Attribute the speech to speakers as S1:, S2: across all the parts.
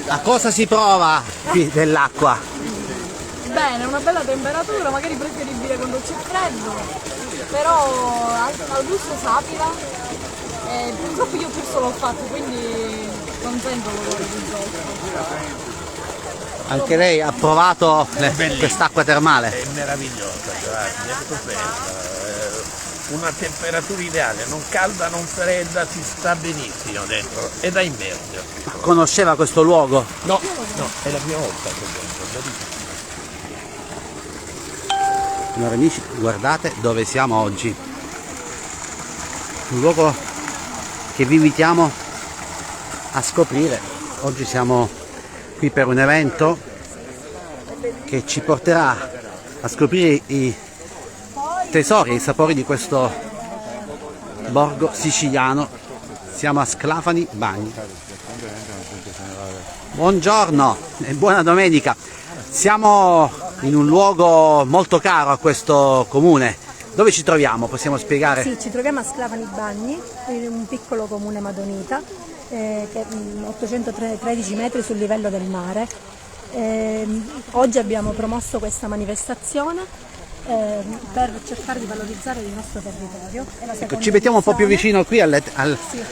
S1: A cosa si prova qui dell'acqua?
S2: Bene, una bella temperatura, magari preferibile quando c'è freddo, però al gusto sapida. Purtroppo io questo l'ho fatto, quindi non sento l'odore di zolfo.
S1: Anche lei ha provato quest'acqua termale?
S3: È meravigliosa, guardi, è stupenda. Una temperatura ideale, non calda, non fredda, si sta benissimo dentro, è da immergere.
S1: Conosceva questo luogo?
S3: No, è la prima volta che vengo.
S1: Allora amici, guardate dove siamo oggi. Un luogo che vi invitiamo a scoprire. Oggi siamo qui per un evento che ci porterà a scoprire i tesori e i sapori di questo borgo siciliano. Siamo a Sclafani Bagni. Buongiorno e buona domenica. Siamo in un luogo molto caro a questo comune. Dove ci troviamo? Possiamo spiegare?
S4: Sì, ci troviamo a Sclafani Bagni, in un piccolo comune madonita, che è 813 metri sul livello del mare. Oggi abbiamo promosso questa manifestazione per cercare di valorizzare il nostro territorio.
S1: Ecco, ci mettiamo un po' più
S4: edizione.
S1: vicino qui alla
S4: Sì.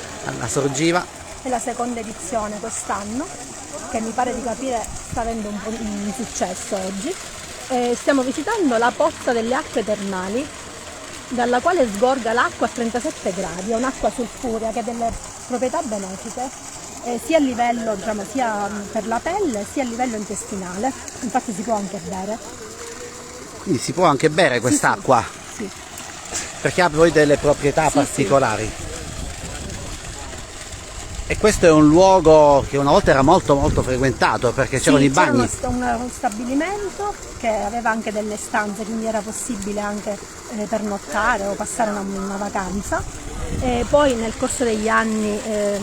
S1: sorgiva.
S4: È la seconda edizione quest'anno, che mi pare di capire sta avendo un po' di successo oggi. Stiamo visitando la pozza delle acque termali, dalla quale sgorga l'acqua a 37 gradi. È un'acqua sulfurea che ha delle proprietà benefiche, sia a livello, diciamo, sia per la pelle sia a livello intestinale. Infatti si può anche bere.
S1: Quindi si può anche bere quest'acqua,
S4: Sì.
S1: perché ha poi delle proprietà
S4: Sì,
S1: particolari. E questo è un luogo che una volta era molto frequentato, perché c'erano i bagni.
S4: C'era uno stabilimento che aveva anche delle stanze, quindi era possibile anche pernottare o passare una vacanza. E poi nel corso degli anni è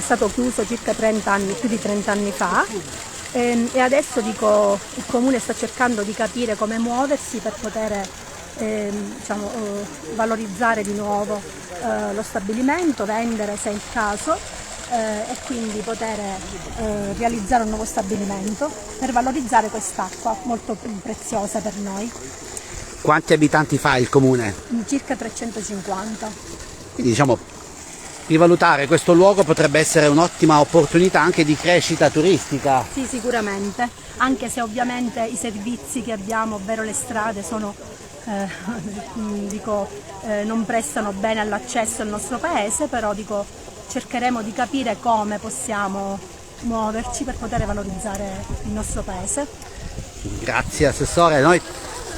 S4: stato chiuso circa 30 anni, più di 30 anni fa. E adesso il comune sta cercando di capire come muoversi per poter valorizzare di nuovo lo stabilimento, vendere se è il caso, e quindi poter realizzare un nuovo stabilimento per valorizzare quest'acqua molto preziosa per noi.
S1: Quanti abitanti fa il comune?
S4: Circa 350.
S1: Quindi diciamo, rivalutare questo luogo potrebbe essere un'ottima opportunità anche di crescita turistica.
S4: Sì, sicuramente, anche se ovviamente i servizi che abbiamo, ovvero le strade, sono non prestano bene all'accesso al nostro paese, però cercheremo di capire come possiamo muoverci per poter valorizzare il nostro paese.
S1: Grazie Assessore, noi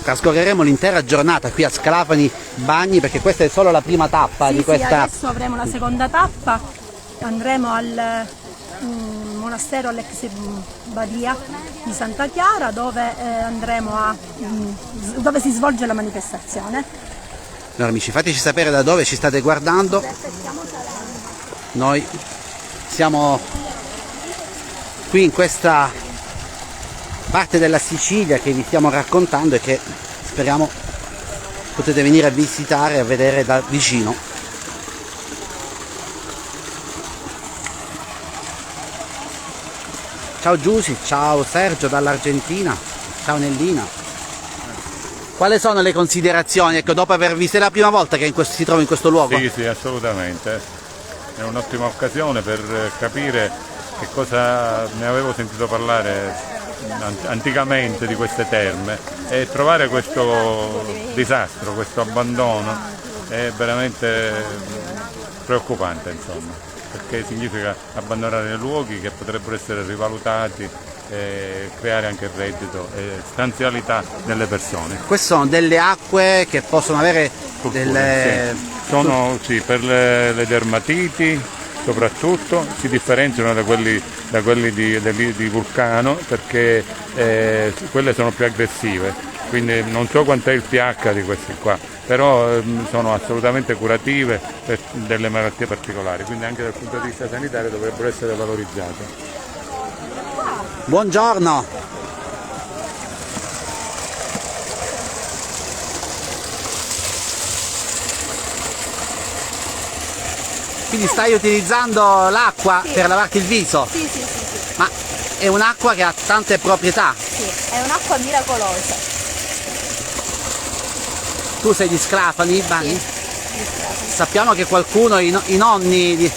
S1: trascorreremo l'intera giornata qui a Sclafani Bagni, perché questa è solo la prima tappa di questa.
S4: Sì, adesso avremo la seconda tappa, andremo al monastero all'ex Badia di Santa Chiara, dove dove si svolge la manifestazione.
S1: Allora amici, fateci sapere da dove ci state guardando. Noi siamo qui in questa parte della Sicilia che vi stiamo raccontando e che speriamo potete venire a visitare e a vedere da vicino. Ciao Giusy, ciao Sergio dall'Argentina, ciao Nellina. Quali sono le considerazioni, ecco, dopo aver visto? È la prima volta che si trova in questo luogo?
S5: Sì, assolutamente. È un'ottima occasione per capire che cosa ne avevo sentito parlare anticamente di queste terme, e trovare questo disastro, questo abbandono è veramente preoccupante, insomma, perché significa abbandonare luoghi che potrebbero essere rivalutati e creare anche reddito e stanzialità delle persone.
S1: Queste sono delle acque che possono avere delle...
S5: Sì. Sono per le dermatiti soprattutto, si differenziano da quelli di Vulcano, perché quelle sono più aggressive, quindi non so quant'è il pH di questi qua, però sono assolutamente curative per delle malattie particolari, quindi anche dal punto di vista sanitario dovrebbero essere valorizzate.
S1: Buongiorno! Quindi stai utilizzando l'acqua per lavarti il viso?
S4: Sì.
S1: Ma è un'acqua che ha tante proprietà.
S4: Sì, è un'acqua miracolosa.
S1: Tu sei di Sclafani, Bagni?
S4: Sì,
S1: Sappiamo che qualcuno, i nonni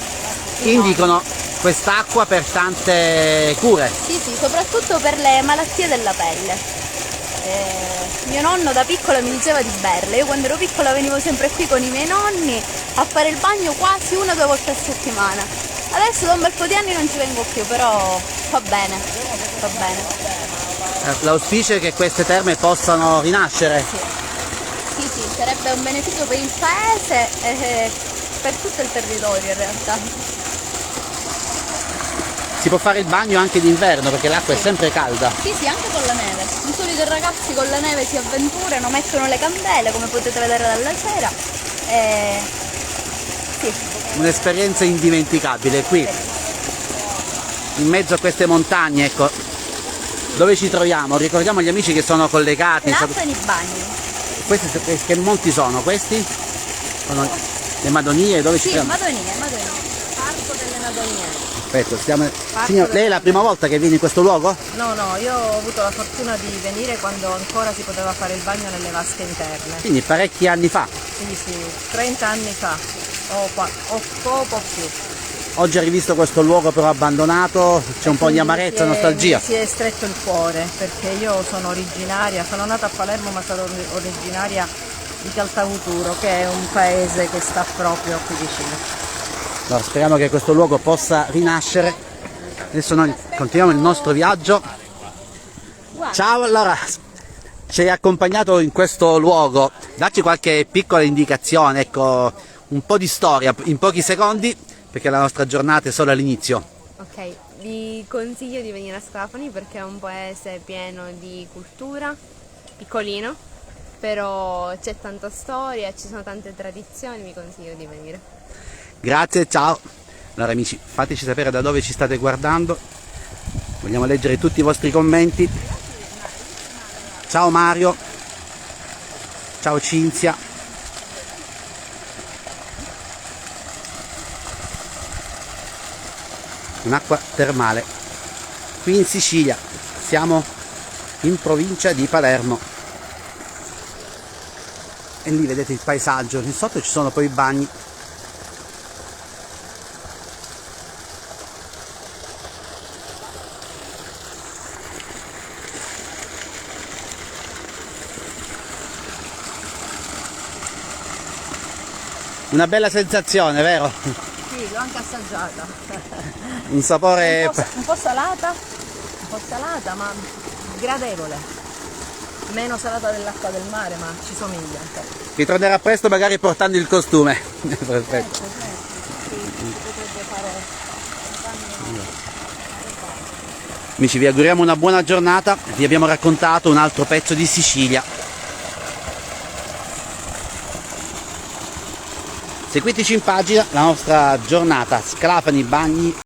S1: indicano quest'acqua per tante cure.
S4: sì, soprattutto per le malattie della pelle. Mio nonno da piccola mi diceva di berle. Io quando ero piccola venivo sempre qui con i miei nonni a fare il bagno quasi 1 o 2 volte a settimana. Adesso da un bel po' di anni non ci vengo più, però fa bene, va bene.
S1: L'auspicio è che queste terme possano rinascere.
S4: Sì, sarebbe un beneficio per il paese e per tutto il territorio in realtà.
S1: Si può fare il bagno anche d'inverno perché l'acqua è sempre calda.
S4: Sì, anche con la neve. Di solito i ragazzi con la neve si avventurano, mettono le candele, come potete vedere dalla sera. Sì.
S1: Un'esperienza indimenticabile qui, in mezzo a queste montagne, ecco. Dove ci troviamo? Ricordiamo agli amici che sono collegati.
S4: Lassani Bagni.
S1: Questi che monti sono? Questi? Sono le Madonie? Dove ci
S4: Sì,
S1: troviamo?
S4: Madonie.
S2: Parco delle Madonie.
S1: Perfetto, Signor, lei è la prima volta che viene in questo luogo?
S2: No, io ho avuto la fortuna di venire quando ancora si poteva fare il bagno nelle vasche interne.
S1: Quindi parecchi anni fa.
S2: Sì, 30 anni fa o poco più.
S1: Oggi ha rivisto questo luogo però abbandonato, c'è un po' di amarezza, nostalgia.
S2: Mi si è stretto il cuore perché io sono nata a Palermo ma sono originaria di Caltaguturo, che è un paese che sta proprio qui vicino.
S1: Allora, speriamo che questo luogo possa rinascere. Adesso noi continuiamo il nostro viaggio. Ciao, allora, ci hai accompagnato in questo luogo, dacci qualche piccola indicazione, ecco, un po' di storia in pochi secondi, perché la nostra giornata è solo all'inizio.
S6: Ok, vi consiglio di venire a Sclafani perché è un paese pieno di cultura, piccolino, però c'è tanta storia, ci sono tante tradizioni, vi consiglio di venire.
S1: Grazie, ciao. Allora amici, fateci sapere da dove ci state guardando, vogliamo leggere tutti i vostri commenti. Ciao Mario, ciao Cinzia. Un'acqua termale qui in Sicilia, siamo in provincia di Palermo e lì vedete il paesaggio, lì sotto ci sono poi i bagni. Una bella sensazione, vero?
S2: Sì, l'ho anche assaggiata.
S1: Un sapore...
S2: Un po' salata, ma gradevole. Meno salata dell'acqua del mare, ma ci somiglia un po'.
S1: Ritornerà presto magari portando il costume. Perfetto. Amici, vi auguriamo una buona giornata. Vi abbiamo raccontato un altro pezzo di Sicilia. Seguiteci in pagina, la nostra giornata Sclafani Bagni.